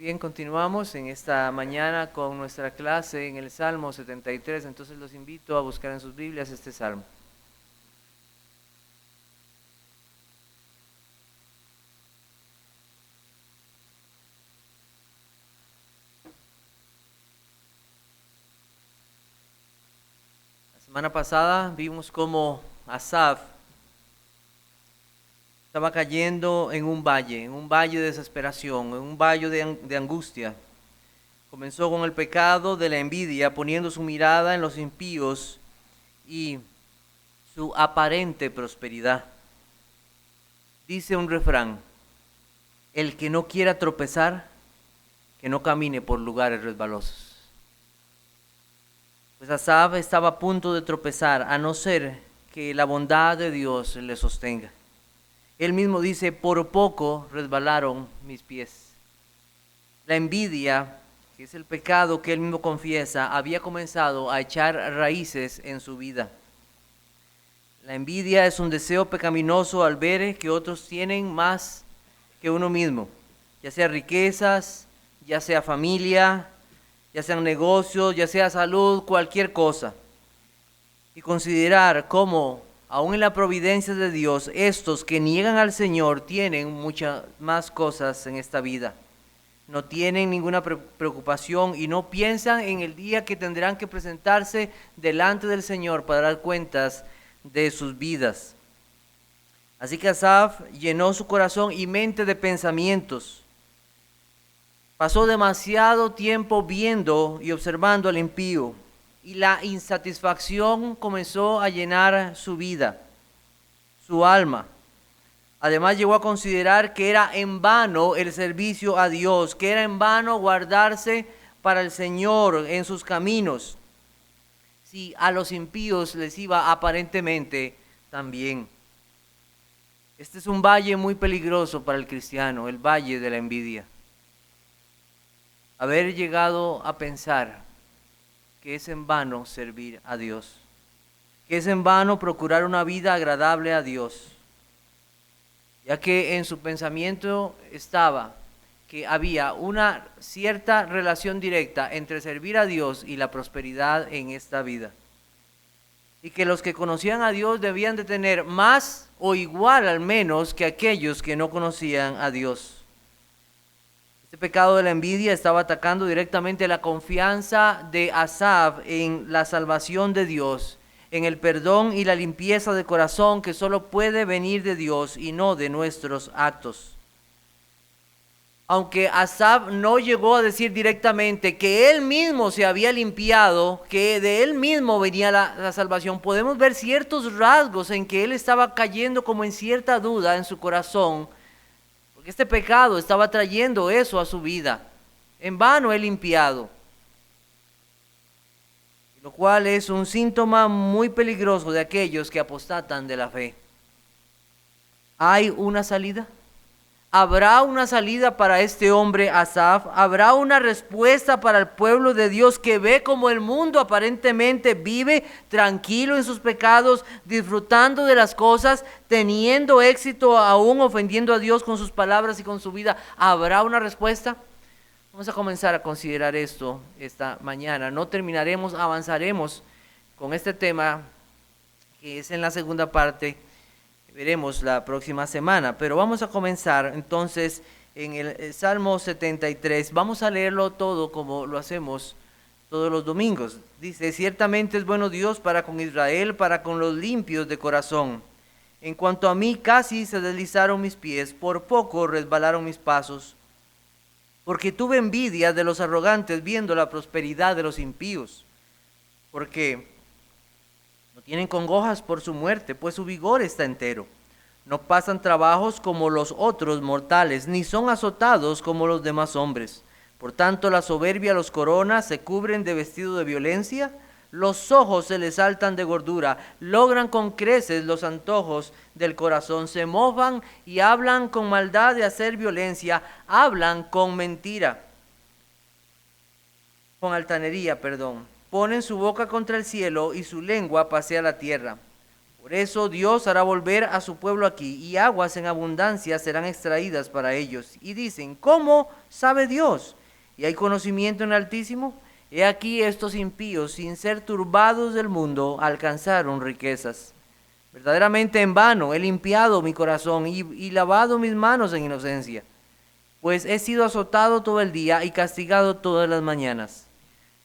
Bien, continuamos en esta mañana con nuestra clase en el Salmo 73, entonces los invito a buscar en sus Biblias este Salmo. La semana pasada vimos cómo Asaf estaba cayendo en un valle de desesperación, en un valle de angustia. Comenzó con el pecado de la envidia, poniendo su mirada en los impíos y su aparente prosperidad. Dice un refrán: el que no quiera tropezar, que no camine por lugares resbalosos. Pues Asaf estaba a punto de tropezar, a no ser que la bondad de Dios le sostenga. Él mismo dice: por poco resbalaron mis pies. La envidia, que es el pecado que él mismo confiesa, había comenzado a echar raíces en su vida. La envidia es un deseo pecaminoso al ver que otros tienen más que uno mismo, ya sea riquezas, ya sea familia, ya sean negocios, ya sea salud, cualquier cosa. Y considerar cómo, aún en la providencia de Dios, estos que niegan al Señor tienen muchas más cosas en esta vida. No tienen ninguna preocupación y no piensan en el día que tendrán que presentarse delante del Señor para dar cuentas de sus vidas. Así que Asaf llenó su corazón y mente de pensamientos. Pasó demasiado tiempo viendo y observando al impío, y la insatisfacción comenzó a llenar su vida, su alma. Además llegó a considerar que era en vano el servicio a Dios, que era en vano guardarse para el Señor en sus caminos, si a los impíos les iba aparentemente tan bien. Este es un valle muy peligroso para el cristiano, el valle de la envidia. Haber llegado a pensar que es en vano servir a Dios, que es en vano procurar una vida agradable a Dios, ya que en su pensamiento estaba que había una cierta relación directa entre servir a Dios y la prosperidad en esta vida, y que los que conocían a Dios debían de tener más o igual al menos que aquellos que no conocían a Dios. Este pecado de la envidia estaba atacando directamente la confianza de Asaf en la salvación de Dios, en el perdón y la limpieza de corazón que solo puede venir de Dios y no de nuestros actos. Aunque Asaf no llegó a decir directamente que él mismo se había limpiado, que de él mismo venía la salvación, podemos ver ciertos rasgos en que él estaba cayendo como en cierta duda en su corazón, porque este pecado estaba trayendo eso a su vida. En vano he limpiado, lo cual es un síntoma muy peligroso de aquellos que apostatan de la fe. ¿Hay una salida? ¿Habrá una salida para este hombre Asaf? ¿Habrá una respuesta para el pueblo de Dios que ve como el mundo aparentemente vive tranquilo en sus pecados, disfrutando de las cosas, teniendo éxito, aún ofendiendo a Dios con sus palabras y con su vida? ¿Habrá una respuesta? Vamos a comenzar a considerar esto esta mañana. No terminaremos, avanzaremos con este tema que es en la segunda parte. Veremos la próxima semana, pero vamos a comenzar entonces en el Salmo 73. Vamos a leerlo todo como lo hacemos todos los domingos. Dice: ciertamente es bueno Dios para con Israel, para con los limpios de corazón. En cuanto a mí, casi se deslizaron mis pies, por poco resbalaron mis pasos, porque tuve envidia de los arrogantes viendo la prosperidad de los impíos, porque no tienen congojas por su muerte, pues su vigor está entero. No pasan trabajos como los otros mortales, ni son azotados como los demás hombres. Por tanto, la soberbia los corona, se cubren de vestido de violencia, los ojos se les saltan de gordura, logran con creces los antojos del corazón, se mofan y hablan con maldad de hacer violencia, hablan con mentira, con altanería, Ponen su boca contra el cielo y su lengua pasea la tierra. Por eso Dios hará volver a su pueblo aquí, y aguas en abundancia serán extraídas para ellos. Y dicen, ¿cómo sabe Dios? ¿Y hay conocimiento en el Altísimo? He aquí estos impíos, sin ser turbados del mundo, alcanzaron riquezas. Verdaderamente en vano he limpiado mi corazón y lavado mis manos en inocencia, pues he sido azotado todo el día y castigado todas las mañanas.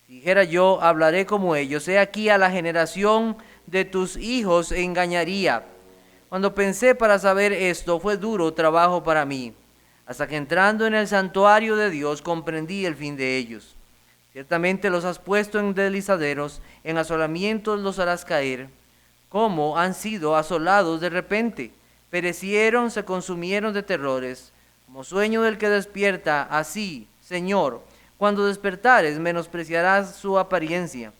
Si dijera yo, hablaré como ellos, he aquí a la generación de tus hijos engañaría. Cuando pensé para saber esto, fue duro trabajo para mí, hasta que entrando en el santuario de Dios comprendí el fin de ellos. Ciertamente los has puesto en deslizaderos, en asolamientos los harás caer, como han sido asolados de repente. Perecieron, se consumieron de terrores, como sueño del que despierta, así, Señor, cuando despertares menospreciarás su apariencia.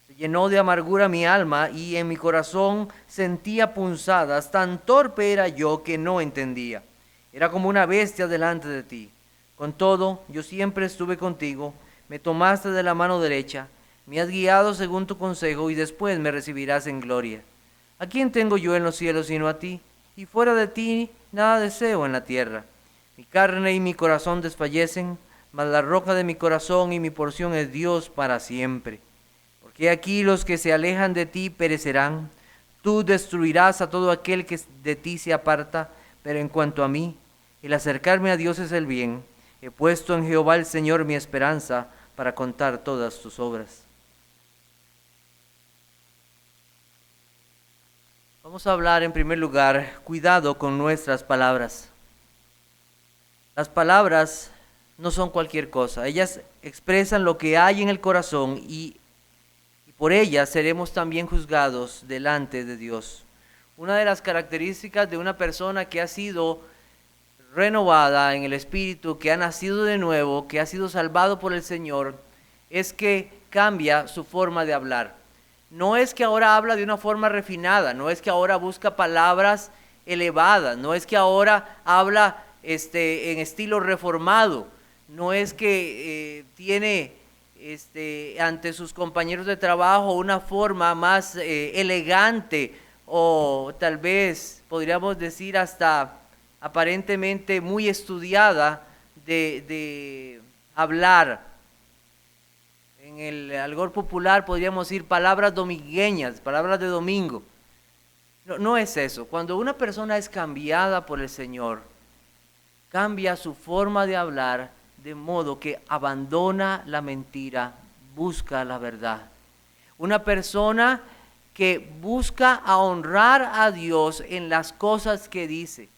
Se llenó de amargura mi alma y en mi corazón sentía punzadas, tan torpe era yo que no entendía. Era como una bestia delante de ti. Con todo, yo siempre estuve contigo, me tomaste de la mano derecha, me has guiado según tu consejo y después me recibirás en gloria. ¿A quién tengo yo en los cielos sino a ti? Y fuera de ti nada deseo en la tierra. Mi carne y mi corazón desfallecen, mas la roca de mi corazón y mi porción es Dios para siempre. Porque aquí los que se alejan de ti perecerán. Tú destruirás a todo aquel que de ti se aparta, pero en cuanto a mí, el acercarme a Dios es el bien. He puesto en Jehová el Señor mi esperanza para contar todas tus obras. Vamos a hablar en primer lugar, cuidado con nuestras palabras. Las palabras no son cualquier cosa, ellas expresan lo que hay en el corazón y por ellas seremos también juzgados delante de Dios. Una de las características de una persona que ha sido renovada en el Espíritu, que ha nacido de nuevo, que ha sido salvado por el Señor, es que cambia su forma de hablar. No es que ahora habla de una forma refinada, no es que ahora busca palabras elevadas, no es que ahora habla en estilo reformado, no es que tiene ante sus compañeros de trabajo una forma más elegante o tal vez podríamos decir hasta aparentemente muy estudiada de hablar. En el algor popular podríamos decir palabras domingueñas, palabras de domingo. No es eso. Cuando una persona es cambiada por el Señor, cambia su forma de hablar de modo que abandona la mentira, busca la verdad. Una persona que busca a honrar a Dios en las cosas que dice.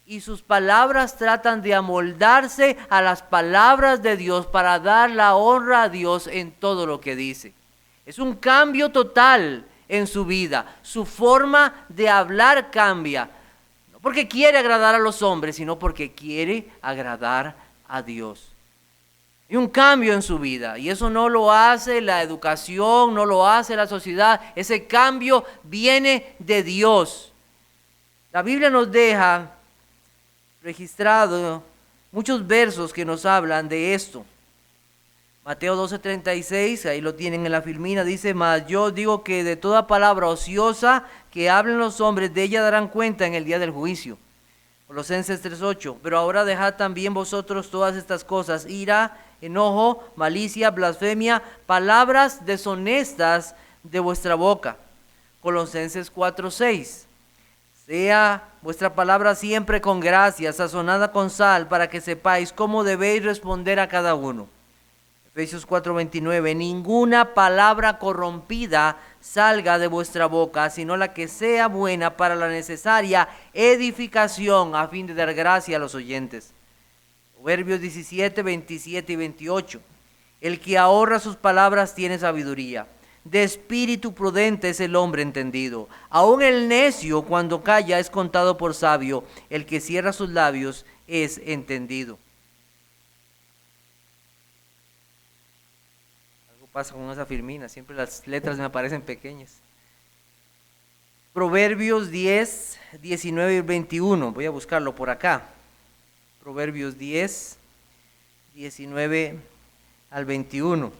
Y sus palabras tratan de amoldarse a las palabras de Dios para dar la honra a Dios en todo lo que dice. Es un cambio total en su vida. Su forma de hablar cambia. No porque quiere agradar a los hombres, sino porque quiere agradar a Dios. Hay un cambio en su vida y eso no lo hace la educación, no lo hace la sociedad. Ese cambio viene de Dios. La Biblia nos deja registrado muchos versos que nos hablan de esto. Mateo 12:36, ahí lo tienen en la filmina, dice: mas yo digo que de toda palabra ociosa que hablen los hombres, de ella darán cuenta en el día del juicio. Colosenses 3:8, pero ahora dejad también vosotros todas estas cosas: ira, enojo, malicia, blasfemia, palabras deshonestas de vuestra boca. Colosenses 4:6, sea vuestra palabra siempre con gracia, sazonada con sal, para que sepáis cómo debéis responder a cada uno. Efesios 4:29, ninguna palabra corrompida salga de vuestra boca, sino la que sea buena para la necesaria edificación, a fin de dar gracia a los oyentes. Proverbios 17, 27 y 28, el que ahorra sus palabras tiene sabiduría. De espíritu prudente es el hombre entendido. Aun el necio cuando calla es contado por sabio. El que cierra sus labios es entendido. Algo pasa con esa firmina, siempre las letras me aparecen pequeñas. Proverbios 10, 19 y 21. Voy a buscarlo por acá. Proverbios 10, 19 al 21.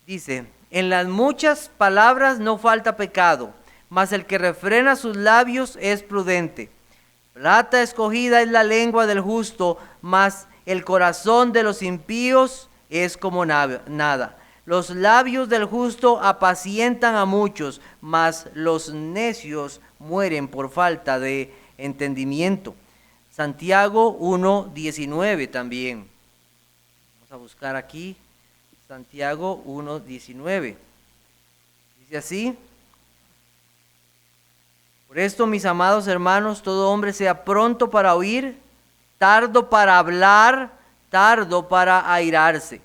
Dice: en las muchas palabras no falta pecado, mas el que refrena sus labios es prudente. Plata escogida es la lengua del justo, mas el corazón de los impíos es como nada. Los labios del justo apacientan a muchos, mas los necios mueren por falta de entendimiento. Santiago 1:19 también. Vamos a buscar aquí Santiago 1:19. Dice así: por esto, mis amados hermanos, todo hombre sea pronto para oír, tardo para hablar, tardo para airarse.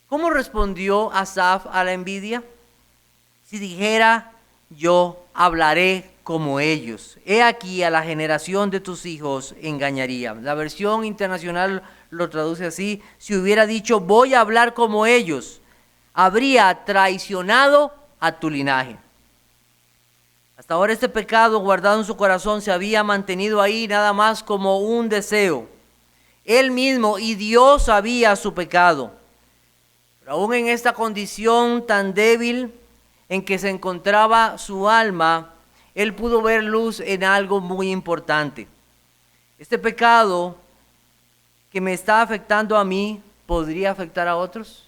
¿Cómo respondió Asaf a la envidia? Si dijera, yo hablaré como ellos. He aquí, a la generación de tus hijos engañaría. La versión internacional lo traduce así: si hubiera dicho, voy a hablar como ellos, habría traicionado a tu linaje. Hasta ahora este pecado guardado en su corazón se había mantenido ahí nada más como un deseo. Él mismo y Dios sabía su pecado. Pero aún en esta condición tan débil en que se encontraba su alma, él pudo ver luz en algo muy importante. Este pecado que me está afectando a mí, ¿podría afectar a otros?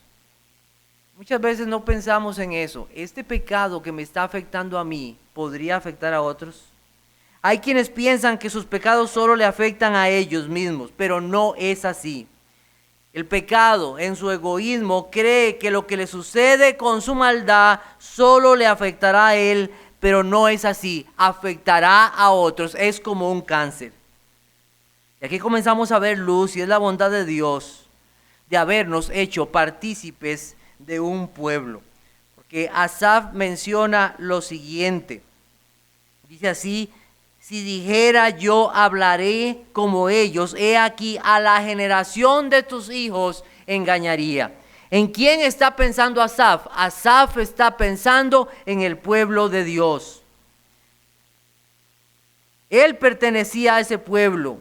Muchas veces no pensamos en eso. Este pecado que me está afectando a mí, ¿podría afectar a otros? Hay quienes piensan que sus pecados solo le afectan a ellos mismos, pero no es así. El pecado, en su egoísmo, cree que lo que le sucede con su maldad solo le afectará a él, pero no es así. Afectará a otros. Es como un cáncer. Y aquí comenzamos a ver luz, y es la bondad de Dios de habernos hecho partícipes de un pueblo. Porque Asaf menciona lo siguiente. Dice así: si dijera yo hablaré como ellos, he aquí a la generación de tus hijos engañaría. ¿En quién está pensando Asaf? Asaf está pensando en el pueblo de Dios. Él pertenecía a ese pueblo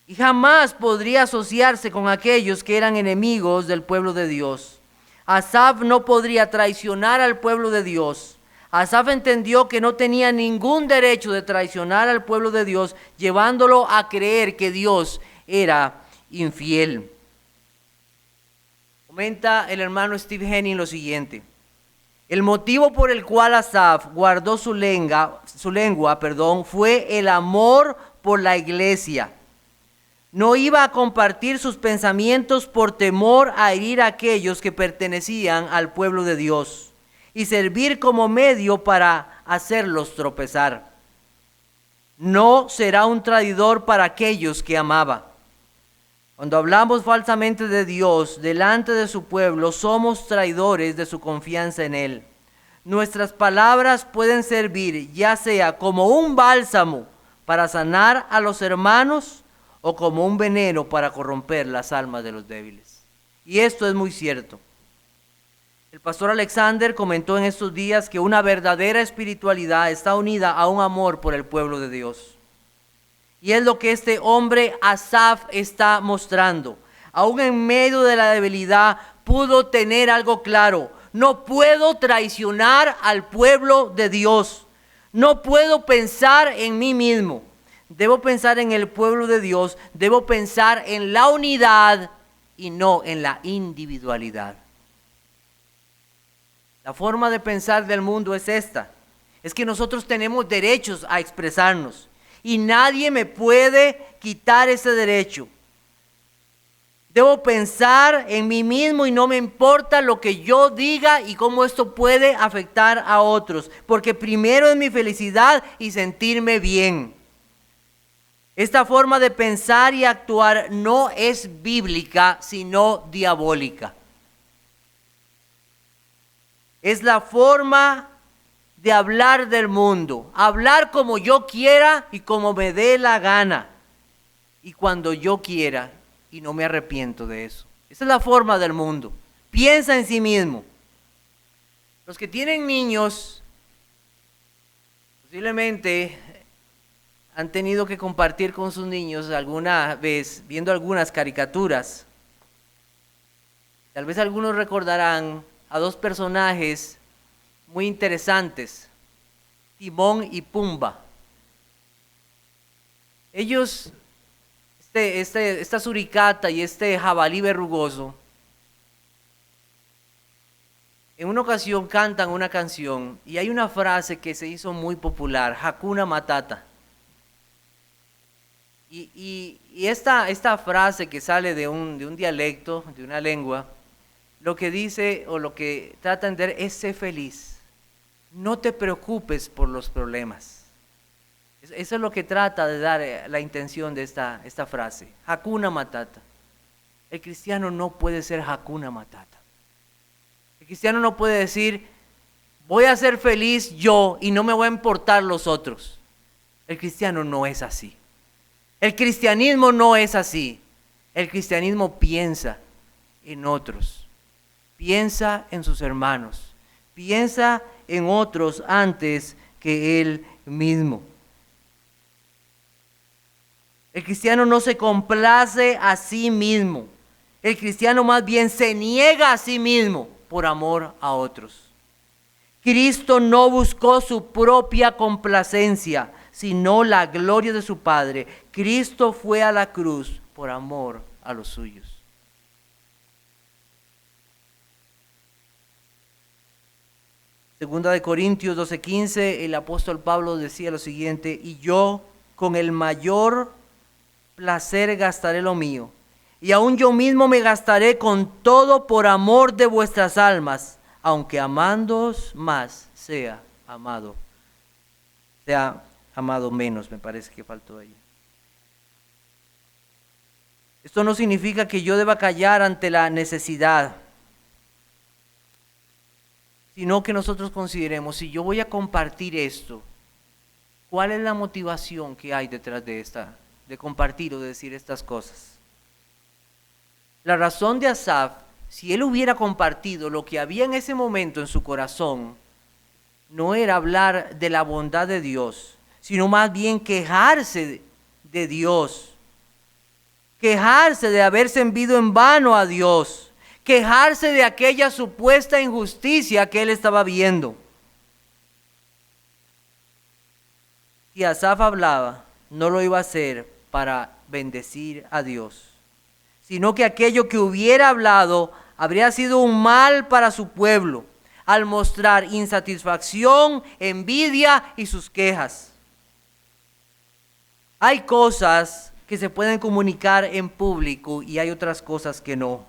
y jamás podría asociarse con aquellos que eran enemigos del pueblo de Dios. Asaf no podría traicionar al pueblo de Dios. Asaf entendió que no tenía ningún derecho de traicionar al pueblo de Dios, llevándolo a creer que Dios era infiel. Comenta el hermano Steve Henning lo siguiente: el motivo por el cual Asaf guardó su lengua, fue el amor por la iglesia. No iba a compartir sus pensamientos por temor a herir a aquellos que pertenecían al pueblo de Dios y servir como medio para hacerlos tropezar. No será un traidor para aquellos que amaba. Cuando hablamos falsamente de Dios delante de su pueblo, somos traidores de su confianza en Él. Nuestras palabras pueden servir ya sea como un bálsamo para sanar a los hermanos o como un veneno para corromper las almas de los débiles. Y esto es muy cierto. El pastor Alexander comentó en estos días que una verdadera espiritualidad está unida a un amor por el pueblo de Dios. Y es lo que este hombre Asaf está mostrando. Aún en medio de la debilidad pudo tener algo claro: no puedo traicionar al pueblo de Dios. No puedo pensar en mí mismo. Debo pensar en el pueblo de Dios. Debo pensar en la unidad y no en la individualidad. La forma de pensar del mundo es esta: es que nosotros tenemos derechos a expresarnos y nadie me puede quitar ese derecho. Debo pensar en mí mismo y no me importa lo que yo diga y cómo esto puede afectar a otros, porque primero es mi felicidad y sentirme bien. Esta forma de pensar y actuar no es bíblica, sino diabólica. Es la forma de hablar del mundo, hablar como yo quiera y como me dé la gana, y cuando yo quiera, y no me arrepiento de eso. Esa es la forma del mundo. Piensa en sí mismo. Los que tienen niños posiblemente han tenido que compartir con sus niños alguna vez viendo algunas caricaturas. Tal vez algunos recordarán a dos personajes muy interesantes, Timón y Pumba. Ellos, esta suricata y este jabalí verrugoso, en una ocasión cantan una canción y hay una frase que se hizo muy popular, Hakuna Matata. Y esta frase que sale de un dialecto, de una lengua, lo que dice o lo que trata de entender es ser feliz. No te preocupes por los problemas. Eso es lo que trata de dar la intención de esta frase. Hakuna Matata. El cristiano no puede ser Hakuna Matata. El cristiano no puede decir, voy a ser feliz yo y no me voy a importar los otros. El cristiano no es así. El cristianismo no es así. El cristianismo piensa en otros. Piensa en sus hermanos. Piensa en otros antes que él mismo. El cristiano no se complace a sí mismo. El cristiano más bien se niega a sí mismo por amor a otros. Cristo no buscó su propia complacencia, sino la gloria de su Padre. Cristo fue a la cruz por amor a los suyos. Segunda de Corintios 12:15, el apóstol Pablo decía lo siguiente: y yo con el mayor placer gastaré lo mío, y aun yo mismo me gastaré con todo por amor de vuestras almas, aunque amándoos más sea amado menos, me parece que faltó ahí. Esto no significa que yo deba callar ante la necesidad, sino que nosotros consideremos, si yo voy a compartir esto, ¿cuál es la motivación que hay detrás de compartir o de decir estas cosas? La razón de Asaf, si él hubiera compartido lo que había en ese momento en su corazón, no era hablar de la bondad de Dios, sino más bien quejarse de Dios, quejarse de haber servido en vano a Dios, quejarse de aquella supuesta injusticia que él estaba viendo. Si Asaf hablaba, no lo iba a hacer para bendecir a Dios, sino que aquello que hubiera hablado habría sido un mal para su pueblo, al mostrar insatisfacción, envidia y sus quejas. Hay cosas que se pueden comunicar en público y hay otras cosas que no.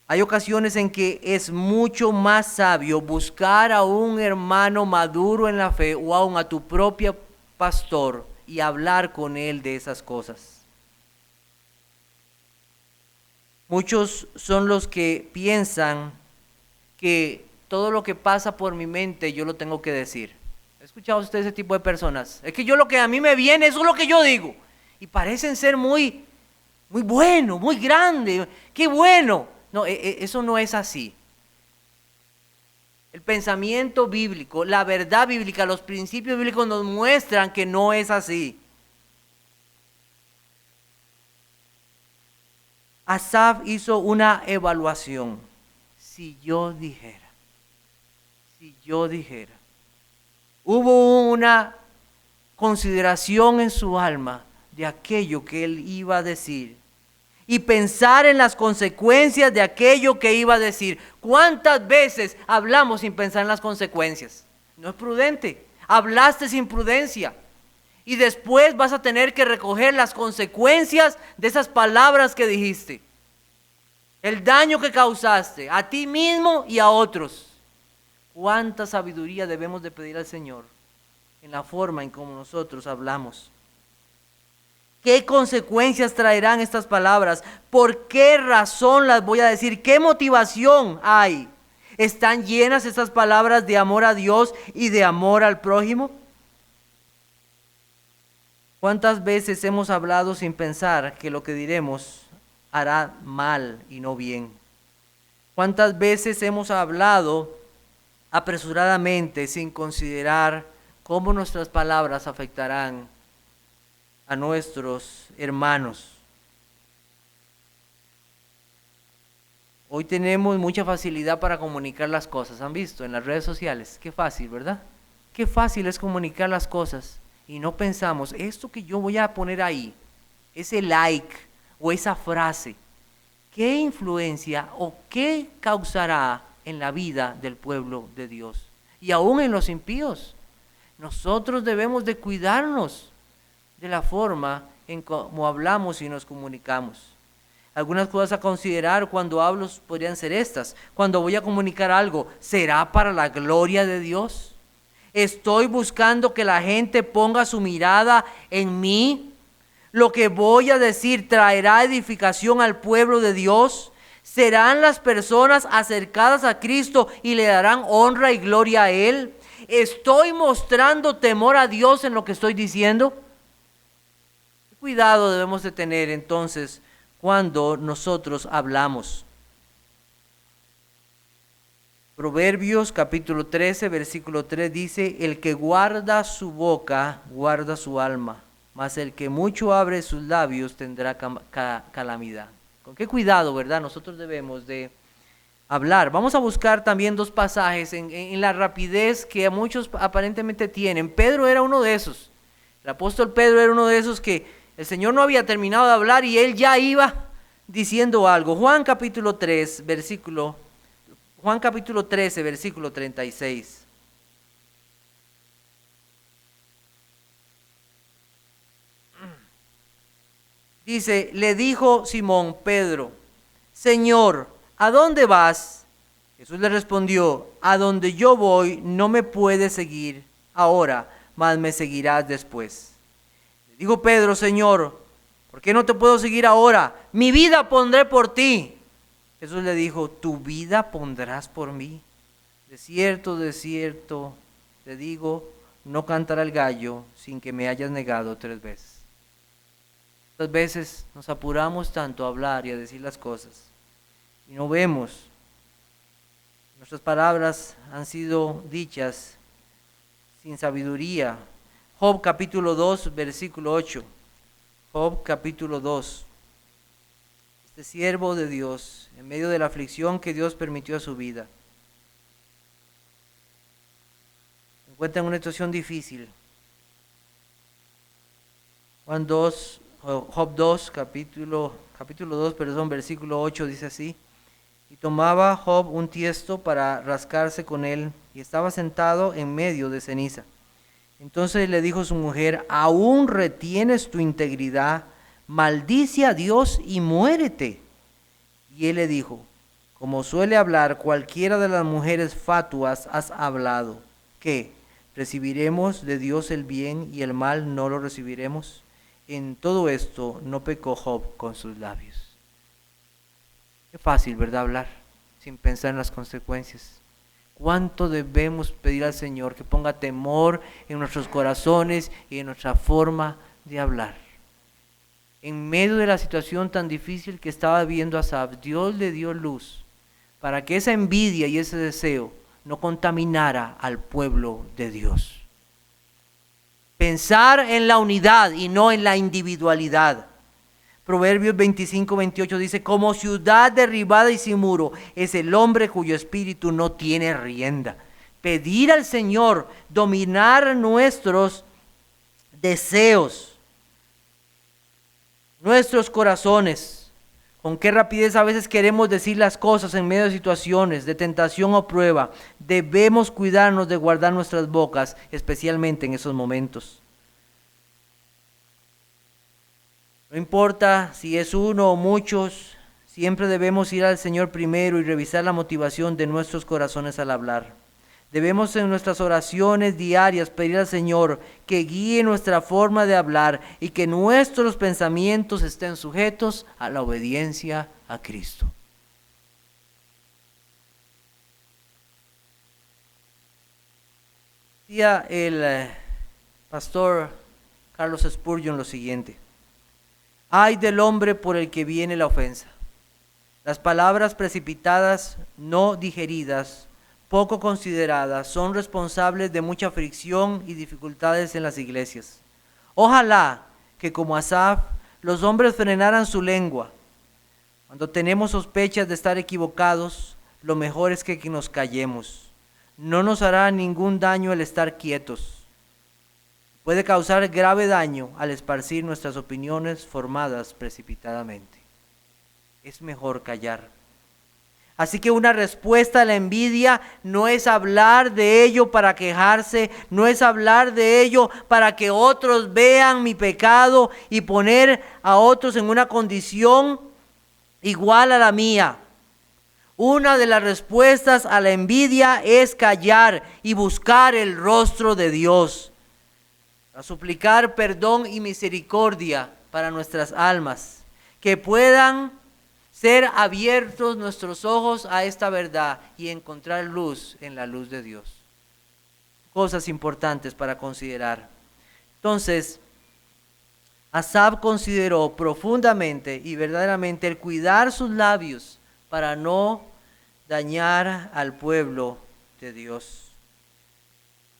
Hay ocasiones en que es mucho más sabio buscar a un hermano maduro en la fe o aún a tu propio pastor y hablar con él de esas cosas. Muchos son los que piensan que todo lo que pasa por mi mente yo lo tengo que decir. ¿Ha escuchado usted ese tipo de personas? Es que yo lo que a mí me viene, eso es lo que yo digo. Y parecen ser muy bueno, muy grande, qué bueno. No, eso no es así. El pensamiento bíblico, la verdad bíblica, los principios bíblicos nos muestran que no es así. Asaf hizo una evaluación. Si yo dijera. Hubo una consideración en su alma de aquello que él iba a decir. Y pensar en las consecuencias de aquello que iba a decir. ¿Cuántas veces hablamos sin pensar en las consecuencias? No es prudente. Hablaste sin prudencia. Y después vas a tener que recoger las consecuencias de esas palabras que dijiste. El daño que causaste a ti mismo y a otros. ¿Cuánta sabiduría debemos de pedir al Señor en la forma en cómo nosotros hablamos? ¿Qué consecuencias traerán estas palabras? ¿Por qué razón las voy a decir? ¿Qué motivación hay? ¿Están llenas estas palabras de amor a Dios y de amor al prójimo? ¿Cuántas veces hemos hablado sin pensar que lo que diremos hará mal y no bien? ¿Cuántas veces hemos hablado apresuradamente sin considerar cómo nuestras palabras afectarán a nuestros hermanos? Hoy tenemos mucha facilidad para comunicar las cosas. ¿Han visto en las redes sociales? Qué fácil, ¿verdad? Qué fácil es comunicar las cosas. Y no pensamos, esto que yo voy a poner ahí, ese like o esa frase, ¿qué influencia o qué causará en la vida del pueblo de Dios? Y aún en los impíos. Nosotros debemos de cuidarnos de la forma en cómo hablamos y nos comunicamos. Algunas cosas a considerar cuando hablo podrían ser estas. Cuando voy a comunicar algo, ¿será para la gloria de Dios? ¿Estoy buscando que la gente ponga su mirada en mí? ¿Lo que voy a decir traerá edificación al pueblo de Dios? ¿Serán las personas acercadas a Cristo y le darán honra y gloria a Él? ¿Estoy mostrando temor a Dios en lo que estoy diciendo? Cuidado debemos de tener entonces cuando nosotros hablamos. Proverbios capítulo 13, versículo 3 dice, el que guarda su boca, guarda su alma, mas el que mucho abre sus labios tendrá calamidad. Con qué cuidado, ¿verdad? Nosotros debemos de hablar. Vamos a buscar también dos pasajes en la rapidez que muchos aparentemente tienen. Pedro era uno de esos. El apóstol Pedro era uno de esos que el Señor no había terminado de hablar y él ya iba diciendo algo. Juan capítulo 13, versículo 36. Dice, le dijo Simón Pedro, Señor, ¿a dónde vas? Jesús le respondió, a donde yo voy no me puedes seguir ahora, mas me seguirás después. Le dijo Pedro, Señor, ¿por qué no te puedo seguir ahora? Mi vida pondré por ti. Jesús le dijo, ¿tu vida pondrás por mí? De cierto, te digo, no cantará el gallo sin que me hayas negado 3 veces. Muchas veces nos apuramos tanto a hablar y a decir las cosas y no vemos. Nuestras palabras han sido dichas sin sabiduría. Job capítulo 2, versículo 8. Job capítulo 2. Este siervo de Dios, en medio de la aflicción que Dios permitió a su vida, se encuentra en una situación difícil. Job 2, capítulo 2, versículo 8 dice así. Y tomaba Job un tiesto para rascarse con él, y estaba sentado en medio de ceniza. Entonces le dijo su mujer, ¿aún retienes tu integridad? Maldice a Dios y muérete. Y él le dijo, como suele hablar cualquiera de las mujeres fatuas, has hablado. ¿Qué? ¿Recibiremos de Dios el bien y el mal no lo recibiremos? En todo esto no pecó Job con sus labios. Qué fácil, ¿verdad? Hablar sin pensar en las consecuencias. ¿Cuánto debemos pedir al Señor que ponga temor en nuestros corazones y en nuestra forma de hablar? En medio de la situación tan difícil que estaba viviendo Asaf, Dios le dio luz para que esa envidia y ese deseo no contaminara al pueblo de Dios. Pensar en la unidad y no en la individualidad. Proverbios 25, 28 dice, como ciudad derribada y sin muro es el hombre cuyo espíritu no tiene rienda. Pedir al Señor dominar nuestros deseos, nuestros corazones. Con qué rapidez a veces queremos decir las cosas en medio de situaciones de tentación o prueba. Debemos cuidarnos de guardar nuestras bocas, especialmente en esos momentos. No importa si es uno o muchos, siempre debemos ir al Señor primero y revisar la motivación de nuestros corazones al hablar. Debemos en nuestras oraciones diarias pedir al Señor que guíe nuestra forma de hablar y que nuestros pensamientos estén sujetos a la obediencia a Cristo. Decía el pastor Carlos Spurgeon lo siguiente: ay del hombre por el que viene la ofensa. Las palabras precipitadas, no digeridas, poco consideradas, son responsables de mucha fricción y dificultades en las iglesias. Ojalá que como Asaf, los hombres frenaran su lengua Cuando tenemos sospechas de estar equivocados, lo mejor es que nos callemos. No nos hará ningún daño el estar quietos. Puede causar grave daño al esparcir nuestras opiniones formadas precipitadamente. Es mejor callar. Así que una respuesta a la envidia no es hablar de ello para quejarse, no es hablar de ello para que otros vean mi pecado y poner a otros en una condición igual a la mía. Una de las respuestas a la envidia es callar y buscar el rostro de Dios, a suplicar perdón y misericordia para nuestras almas, que puedan ser abiertos nuestros ojos a esta verdad y encontrar luz en la luz de Dios. Cosas importantes para considerar. Entonces, Asaf consideró profundamente y verdaderamente el cuidar sus labios para no dañar al pueblo de Dios.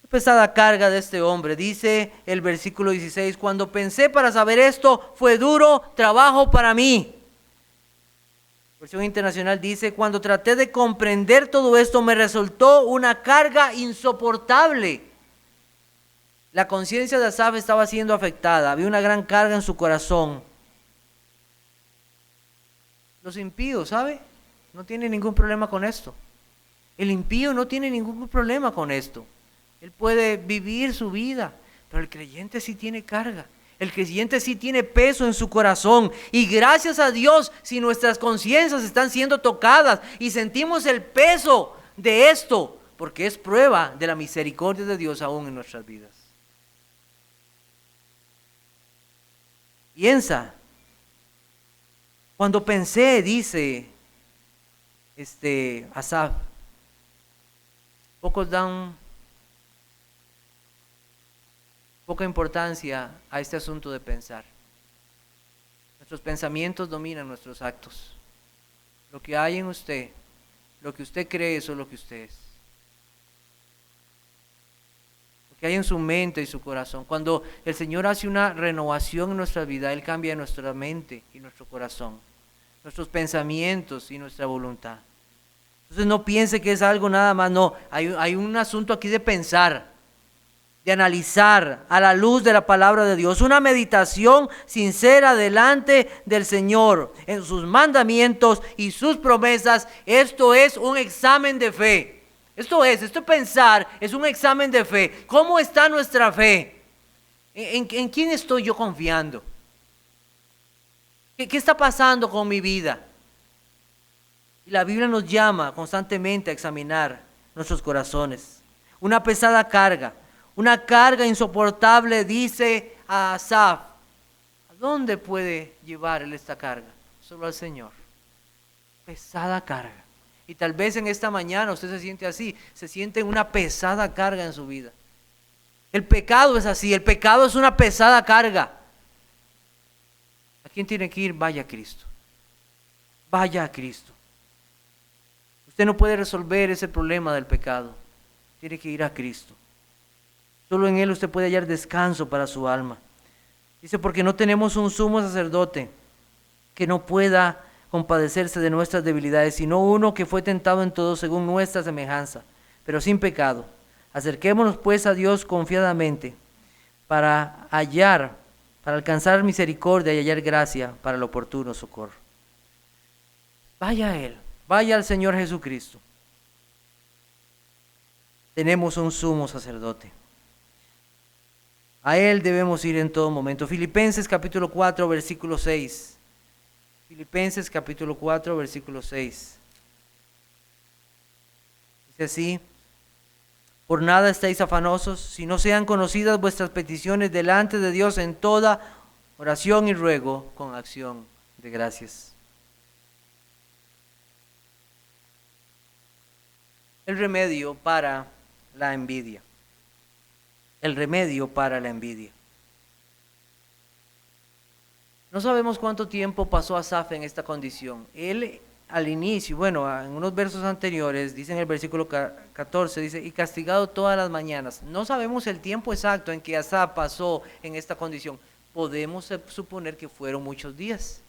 Qué pesada carga de este hombre, dice el versículo 16, cuando pensé para saber esto, fue duro trabajo para mí. Versión Internacional dice, cuando traté de comprender todo esto, me resultó una carga insoportable. La conciencia de Asaf estaba siendo afectada, había una gran carga en su corazón. Los impíos, ¿sabe? No tienen ningún problema con esto. El impío no tiene ningún problema con esto. Él puede vivir su vida, pero el creyente sí tiene carga. El creyente sí tiene peso en su corazón. Y gracias a Dios, si nuestras conciencias están siendo tocadas y sentimos el peso de esto, porque es prueba de la misericordia de Dios aún en nuestras vidas. Piensa. Cuando pensé, dice Asaf, pocos dan poca importancia a este asunto de pensar. Nuestros pensamientos dominan nuestros actos. Lo que hay en usted, lo que usted cree, eso es lo que usted es. Lo que hay en su mente y su corazón. Cuando el Señor hace una renovación en nuestra vida, Él cambia nuestra mente y nuestro corazón, nuestros pensamientos y nuestra voluntad. Entonces no piense que es algo nada más, no. Hay un asunto aquí de pensar, de analizar a la luz de la palabra de Dios, una meditación sincera delante del Señor en sus mandamientos y sus promesas. Esto es un examen de fe. Esto pensar es un examen de fe. ¿Cómo está nuestra fe? ¿En quién estoy yo confiando? ¿Qué está pasando con mi vida? Y la Biblia nos llama constantemente a examinar nuestros corazones. Una pesada carga. Una carga insoportable, dice a Asaf. ¿A dónde puede llevar él esta carga? Solo al Señor. Pesada carga. Y tal vez en esta mañana usted se siente así, se siente una pesada carga en su vida. El pecado es así, el pecado es una pesada carga. ¿A quién tiene que ir? Vaya a Cristo. Vaya a Cristo. Usted no puede resolver ese problema del pecado. Tiene que ir a Cristo. Solo en Él usted puede hallar descanso para su alma. Dice, porque no tenemos un sumo sacerdote que no pueda compadecerse de nuestras debilidades, sino uno que fue tentado en todo según nuestra semejanza, pero sin pecado. Acerquémonos pues a Dios confiadamente para alcanzar misericordia y hallar gracia para el oportuno socorro. Vaya a Él, vaya al Señor Jesucristo. Tenemos un sumo sacerdote. A Él debemos ir en todo momento. Filipenses capítulo 4, versículo 6. Filipenses capítulo 4, versículo 6. Dice así: por nada estéis afanosos, si no sean conocidas vuestras peticiones delante de Dios en toda oración y ruego con acción de gracias. El remedio para la envidia. El remedio para la envidia. No sabemos cuánto tiempo pasó Asaf en esta condición. Él al inicio, en unos versos anteriores, dice en el versículo 14, dice, y castigado todas las mañanas. No sabemos el tiempo exacto en que Asaf pasó en esta condición. Podemos suponer que fueron muchos días.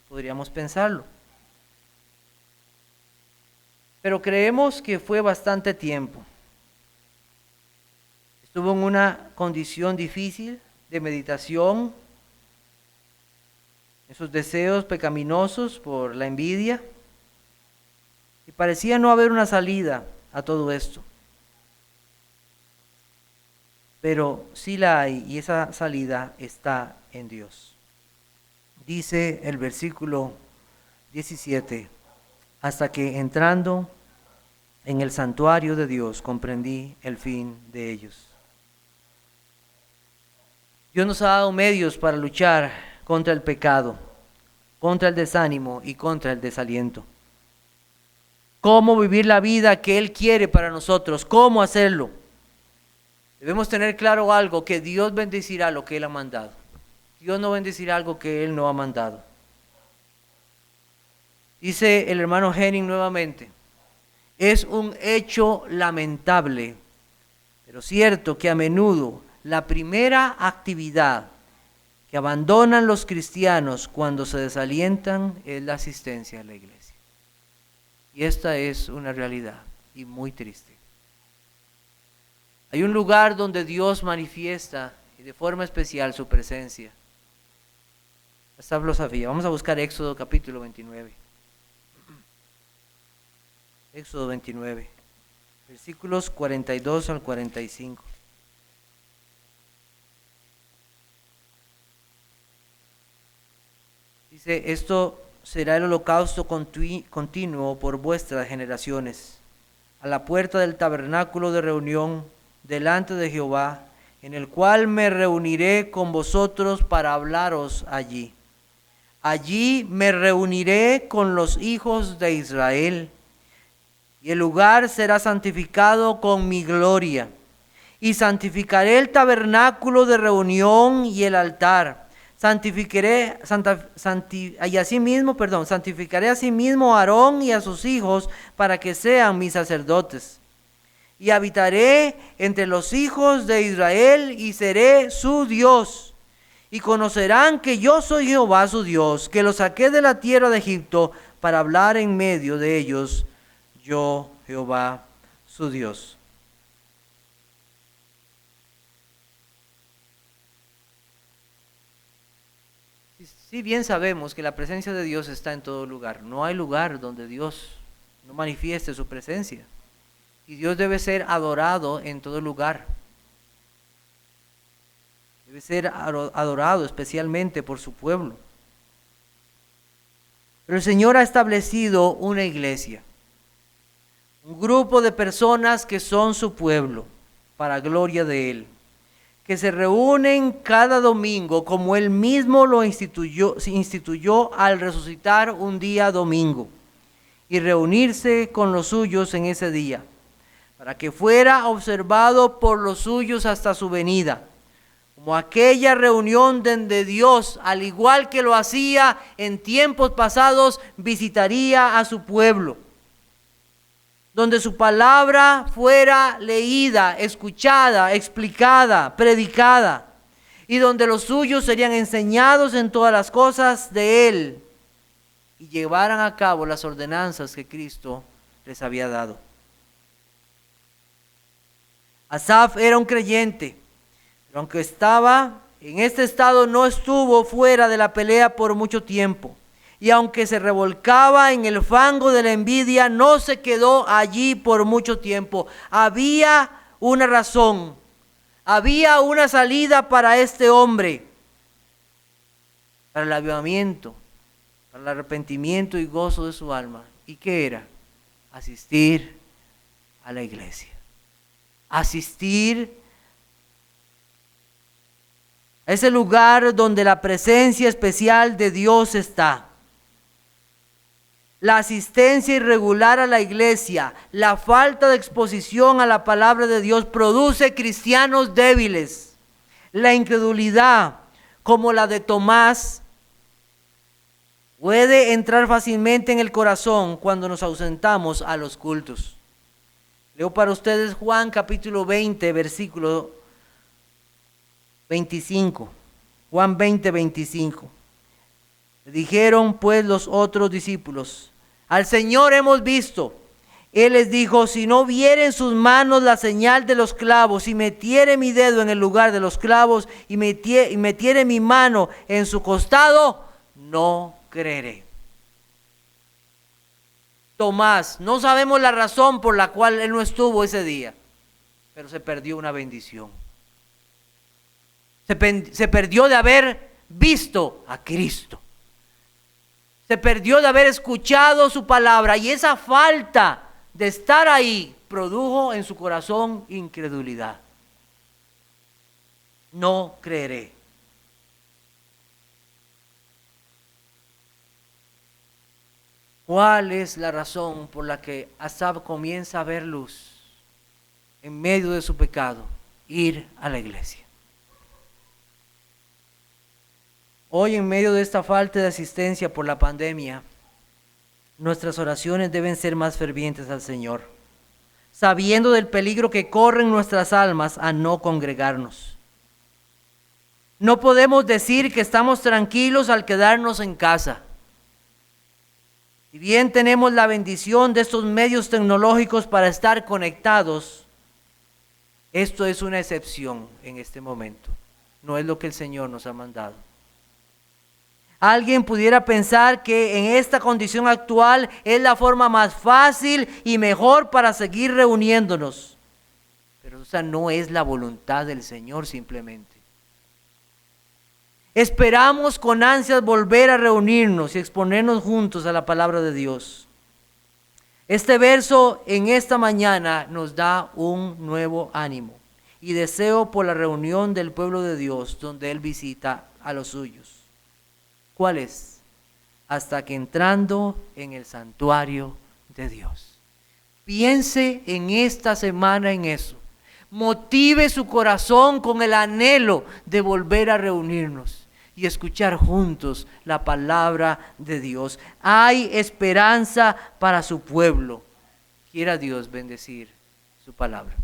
Podríamos pensarlo. pero creemos que fue bastante tiempo. Estuvo en una condición difícil de meditación, esos deseos pecaminosos por la envidia, y parecía no haber una salida a todo esto. Pero sí la hay, y esa salida está en Dios. Dice el versículo 17, hasta que entrando en el santuario de Dios comprendí el fin de ellos. Dios nos ha dado medios para luchar contra el pecado, contra el desánimo y contra el desaliento. Cómo vivir la vida que Él quiere para nosotros, cómo hacerlo. Debemos tener claro algo, que Dios bendecirá lo que Él ha mandado. Dios no bendecirá algo que Él no ha mandado. Dice el hermano Henning nuevamente, es un hecho lamentable, pero cierto que a menudo la primera actividad que abandonan los cristianos cuando se desalientan es la asistencia a la iglesia. Y esta es una realidad y muy triste. Hay un lugar donde Dios manifiesta y de forma especial su presencia. Esta filosofía. Vamos a buscar Éxodo capítulo 29. Éxodo 29, versículos 42 al 45. Dice, esto será el holocausto continuo por vuestras generaciones, a la puerta del tabernáculo de reunión, delante de Jehová, en el cual me reuniré con vosotros para hablaros allí. Allí me reuniré con los hijos de Israel, y el lugar será santificado con mi gloria. Y santificaré el tabernáculo de reunión y el altar. Santificaré asimismo a Aarón y a sus hijos para que sean mis sacerdotes. Y habitaré entre los hijos de Israel y seré su Dios. Y conocerán que yo soy Jehová su Dios, que los saqué de la tierra de Egipto para hablar en medio de ellos. Yo, Jehová, su Dios. Si bien sabemos que la presencia de Dios está en todo lugar, no hay lugar donde Dios no manifieste su presencia. Y Dios debe ser adorado en todo lugar. Debe ser adorado especialmente por su pueblo. Pero el Señor ha establecido una iglesia. Un grupo de personas que son su pueblo, para gloria de Él, que se reúnen cada domingo como Él mismo lo instituyó al resucitar un día domingo, y reunirse con los suyos en ese día, para que fuera observado por los suyos hasta su venida, como aquella reunión donde Dios, al igual que lo hacía en tiempos pasados, visitaría a su pueblo, donde su palabra fuera leída, escuchada, explicada, predicada, y donde los suyos serían enseñados en todas las cosas de Él, y llevaran a cabo las ordenanzas que Cristo les había dado. Asaf era un creyente, pero aunque estaba en este estado, no estuvo fuera de la pelea por mucho tiempo. Y aunque se revolcaba en el fango de la envidia, no se quedó allí por mucho tiempo. Había una razón, había una salida para este hombre, para el avivamiento, para el arrepentimiento y gozo de su alma. ¿Y qué era? Asistir a la iglesia. Asistir a ese lugar donde la presencia especial de Dios está. La asistencia irregular a la iglesia, la falta de exposición a la palabra de Dios produce cristianos débiles. La incredulidad, como la de Tomás, puede entrar fácilmente en el corazón cuando nos ausentamos a los cultos. Leo para ustedes Juan capítulo 20, versículo 25. Juan 20, 25. Le dijeron pues los otros discípulos: al Señor hemos visto. Él les dijo: si no viere en sus manos la señal de los clavos, y metiere mi dedo en el lugar de los clavos, y metiere mi mano en su costado, no creeré. Tomás, no sabemos la razón por la cual él no estuvo ese día, pero se perdió una bendición. Se perdió de haber visto a Cristo. Se perdió de haber escuchado su palabra, y esa falta de estar ahí produjo en su corazón incredulidad. No creeré. ¿Cuál es la razón por la que Asaf comienza a ver luz en medio de su pecado? Ir a la iglesia. Hoy, en medio de esta falta de asistencia por la pandemia, nuestras oraciones deben ser más fervientes al Señor, sabiendo del peligro que corren nuestras almas a no congregarnos. No podemos decir que estamos tranquilos al quedarnos en casa. Si bien tenemos la bendición de estos medios tecnológicos para estar conectados, esto es una excepción en este momento. No es lo que el Señor nos ha mandado. Alguien pudiera pensar que en esta condición actual es la forma más fácil y mejor para seguir reuniéndonos. Pero esa no es la voluntad del Señor simplemente. Esperamos con ansias volver a reunirnos y exponernos juntos a la palabra de Dios. Este verso en esta mañana nos da un nuevo ánimo y deseo por la reunión del pueblo de Dios donde Él visita a los suyos. ¿Cuál es? Hasta que entrando en el santuario de Dios. Piense en esta semana en eso. Motive su corazón con el anhelo de volver a reunirnos y escuchar juntos la palabra de Dios. Hay esperanza para su pueblo. Quiera Dios bendecir su palabra.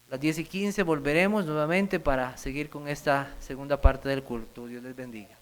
A las 10:15 volveremos nuevamente para seguir con esta segunda parte del culto. Dios les bendiga.